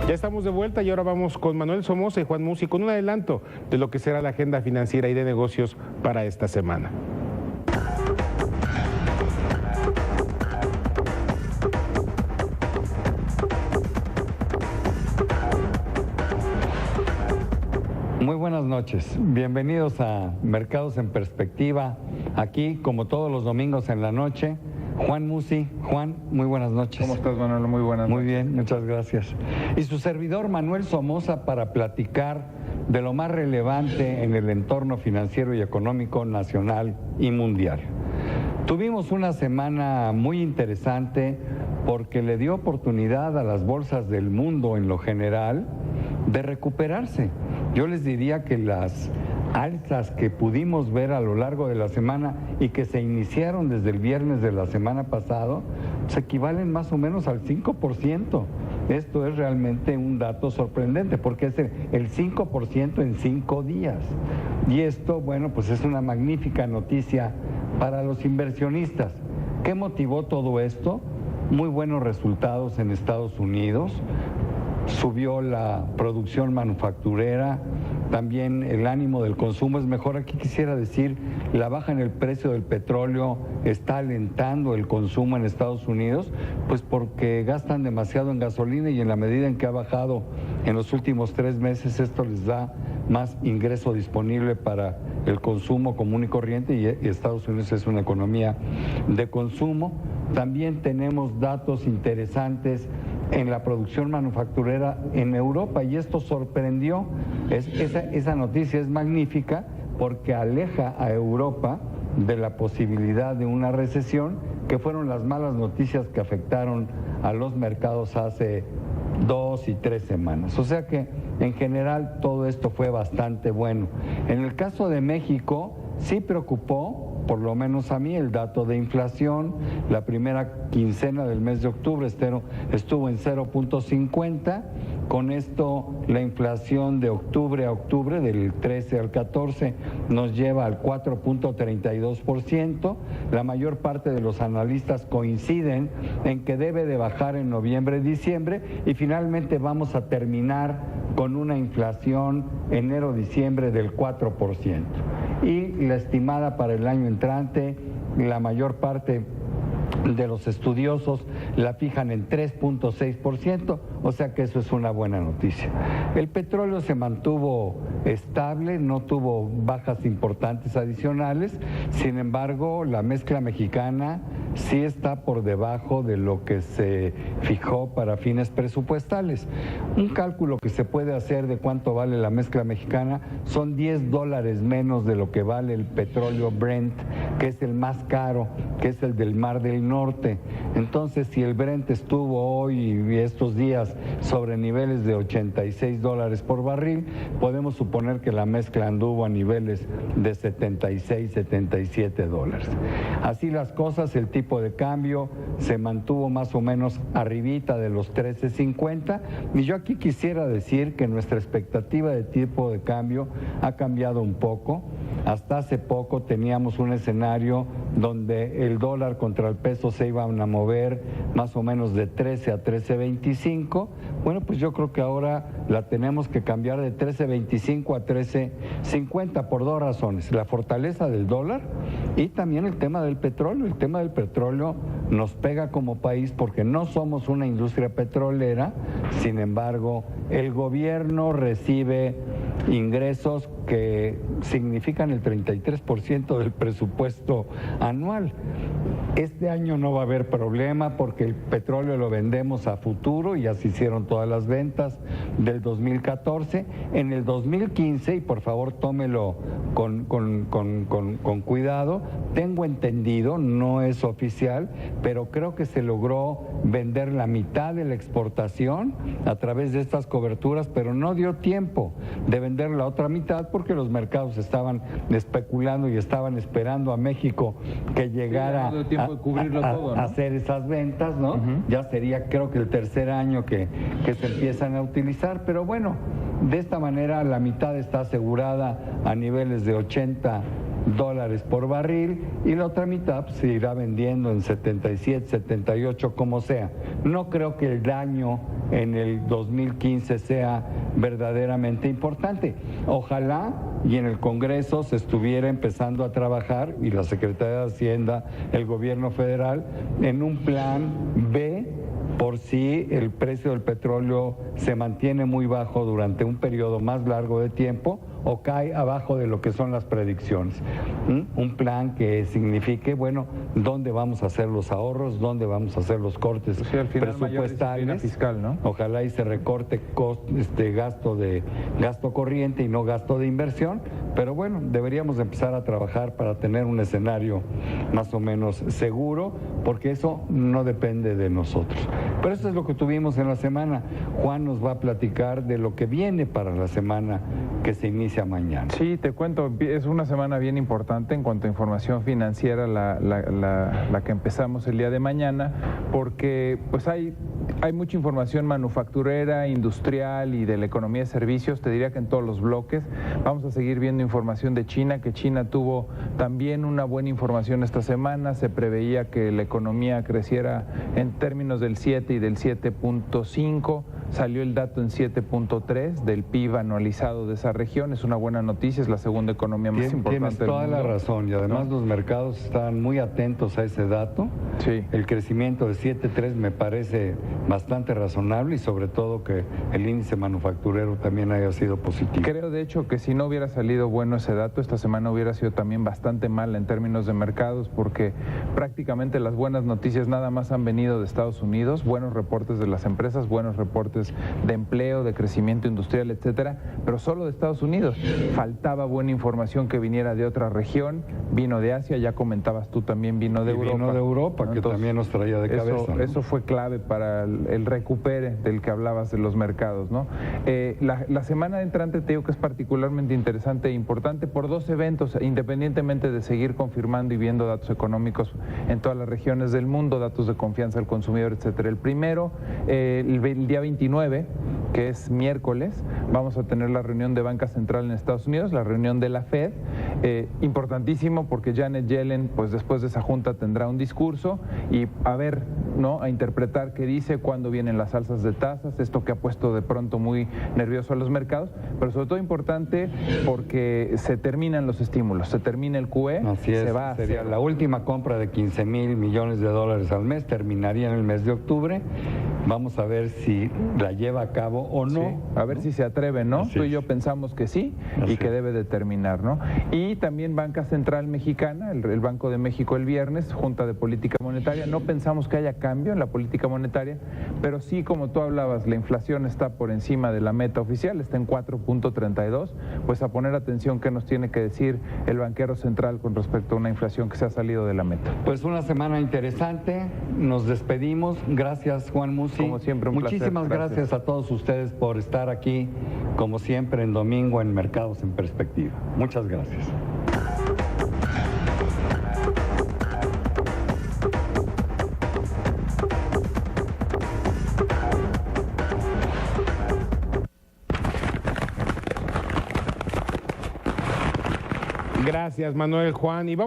Ya estamos de vuelta y ahora vamos con Manuel Somoza y Juan Musi con un adelanto de lo que será la agenda financiera y de negocios para esta semana. Muy buenas noches, bienvenidos a Mercados en Perspectiva, aquí como todos los domingos en la noche. Juan Musi. Juan, muy buenas noches. ¿Cómo estás, Manuel? Muy buenas noches. Muy bien, muchas gracias. Y su servidor Manuel Somoza para platicar de lo más relevante en el entorno financiero y económico nacional y mundial. Tuvimos una semana muy interesante porque le dio oportunidad a las bolsas del mundo en lo general de recuperarse. Yo les diría que las alzas que pudimos ver a lo largo de la semana y que se iniciaron desde el viernes de la semana pasada, se equivalen más o menos al 5%. Esto es realmente un dato sorprendente porque es el 5% en 5 días. Y esto, bueno, pues es una magnífica noticia para los inversionistas. ¿Qué motivó todo esto? Muy buenos resultados en Estados Unidos. Subió la producción manufacturera, también el ánimo del consumo es mejor. Aquí quisiera decir, la baja en el precio del petróleo está alentando el consumo en Estados Unidos, pues porque gastan demasiado en gasolina y en la medida en que ha bajado en los últimos 3 meses, esto les da más ingreso disponible para el consumo común y corriente y Estados Unidos es una economía de consumo. También tenemos datos interesantes en la producción manufacturera en Europa y esto sorprendió. Esa noticia es magnífica porque aleja a Europa de la posibilidad de una recesión, que fueron las malas noticias que afectaron a los mercados hace 2 y 3 semanas. O sea que en general todo esto fue bastante bueno. En el caso de México sí preocupó, por lo menos a mí, el dato de inflación. La primera quincena del mes de octubre estuvo en 0.50. Con esto la inflación de octubre a octubre, del 13 al 14, nos lleva al 4.32%. La mayor parte de los analistas coinciden en que debe de bajar en noviembre y diciembre y finalmente vamos a terminar con una inflación enero-diciembre del 4%. Y la estimada para el año entrante, la mayor parte de los estudiosos la fijan en 3.6%, o sea que eso es una buena noticia. El petróleo se mantuvo estable, no tuvo bajas importantes adicionales, sin embargo la mezcla mexicana sí está por debajo de lo que se fijó para fines presupuestales. Un cálculo que se puede hacer de cuánto vale la mezcla mexicana son $10 menos de lo que vale el petróleo Brent, que es el más caro, que es el del Mar del Norte. Entonces, si el Brent estuvo hoy y estos días sobre niveles de $86 por barril, podemos suponer que la mezcla anduvo a niveles de $76, $77. Así las cosas, el tipo de cambio se mantuvo más o menos arribita de los 13.50 y yo aquí quisiera decir que nuestra expectativa de tipo de cambio ha cambiado un poco. Hasta hace poco teníamos un escenario donde el dólar contra el peso se iban a mover más o menos de 13 a 13.25. Bueno, pues yo creo que ahora la tenemos que cambiar de 13.25 a 13.50 por 2 razones. La fortaleza del dólar y también el tema del petróleo. El tema del petróleo nos pega como país porque no somos una industria petrolera, sin embargo, el gobierno recibe ingresos que significan el 33% del presupuesto anual. Este año no va a haber problema porque el petróleo lo vendemos a futuro, ya se hicieron todas las ventas del 2014. En el 2015, y por favor tómelo con cuidado, tengo entendido, no es oficial, pero creo que se logró vender la mitad de la exportación a través de estas coberturas, pero no dio tiempo de vender la otra mitad porque los mercados estaban especulando y estaban esperando a México que llegara a hacer esas ventas, ¿no? Ya sería creo que el tercer año que se empiezan a utilizar, pero bueno, de esta manera la mitad está asegurada a niveles de 80 dólares por barril y la otra mitad pues, se irá vendiendo en 77, 78, como sea. No creo que el daño en el 2015 sea verdaderamente importante. Ojalá y en el Congreso se estuviera empezando a trabajar, y la Secretaría de Hacienda, el Gobierno Federal, en un plan B por si el precio del petróleo se mantiene muy bajo durante un periodo más largo de tiempo o cae abajo de lo que son las predicciones. Un plan que signifique, bueno, dónde vamos a hacer los ahorros, dónde vamos a hacer los cortes pues sí, al final presupuestales, fiscal, ¿no? Ojalá y se recorte gasto corriente y no gasto de inversión, pero bueno, deberíamos empezar a trabajar para tener un escenario más o menos seguro, porque eso no depende de nosotros. Pero eso es lo que tuvimos en la semana. Juan nos va a platicar de lo que viene para la semana que se inicia mañana. Sí, te cuento, es una semana bien importante en cuanto a información financiera, la que empezamos el día de mañana, porque pues hay mucha información manufacturera, industrial y de la economía de servicios, te diría que en todos los bloques. Vamos a seguir viendo información de China, que China tuvo también una buena información esta semana, se preveía que la economía creciera en términos del 7 y del 7.5, salió el dato en 7.3 del PIB anualizado de esa región, es una buena noticia, es la segunda economía más importante del mundo. Tienes toda la razón, y además los mercados están muy atentos a ese dato. Sí. El crecimiento de 7.3 me parece bastante razonable, y sobre todo que el índice manufacturero también haya sido positivo. Creo de hecho que si no hubiera salido bueno ese dato, esta semana hubiera sido también bastante mala en términos de mercados, porque prácticamente las buenas noticias nada más han venido de Estados Unidos, buenos reportes de las empresas, buenos reportes de empleo, de crecimiento industrial, etcétera, pero solo de Estados Unidos. Faltaba buena información que viniera de otra región, vino de Asia, ya comentabas tú también, vino de Europa. Vino de Europa, ¿no? Que entonces, también nos traía de cabeza. Eso fue clave para el recupere del que hablabas de los mercados, ¿no? La semana entrante te digo que es particularmente interesante e importante por dos eventos, independientemente de seguir confirmando y viendo datos económicos en todas las regiones del mundo, datos de confianza del consumidor, etcétera. El primero, el día 29, que es miércoles, vamos a tener la reunión de Banca Central en Estados Unidos, la reunión de la Fed, importantísimo porque Janet Yellen, pues después de esa junta tendrá un discurso y a ver, ¿no? A interpretar qué dice, cuándo vienen las alzas de tasas, esto que ha puesto de pronto muy nervioso a los mercados, pero sobre todo importante porque se terminan los estímulos, se termina el QE, así es, se va a sería hacer. La última compra de 15,000 millones de dólares al mes, terminaría en el mes de octubre. Vamos a ver si la lleva a cabo o no. Sí, a ver si se atreven, ¿no? Así Tú y es. yo pensamos que sí Así y que es. debe de terminar, ¿no? Y también Banca Central Mexicana, el Banco de México el viernes, Junta de Política Monetaria. No pensamos que haya cambio en la política monetaria, pero sí, como tú hablabas, la inflación está por encima de la meta oficial, está en 4.32, pues a poner atención qué nos tiene que decir el banquero central con respecto a una inflación que se ha salido de la meta. Pues una semana interesante, nos despedimos. Gracias, Juan Musi. Como siempre, un Muchísimas placer. gracias a todos ustedes por estar aquí, como siempre, en domingo en Mercados en Perspectiva. Muchas gracias. Gracias, Manuel, Juan. Y vamos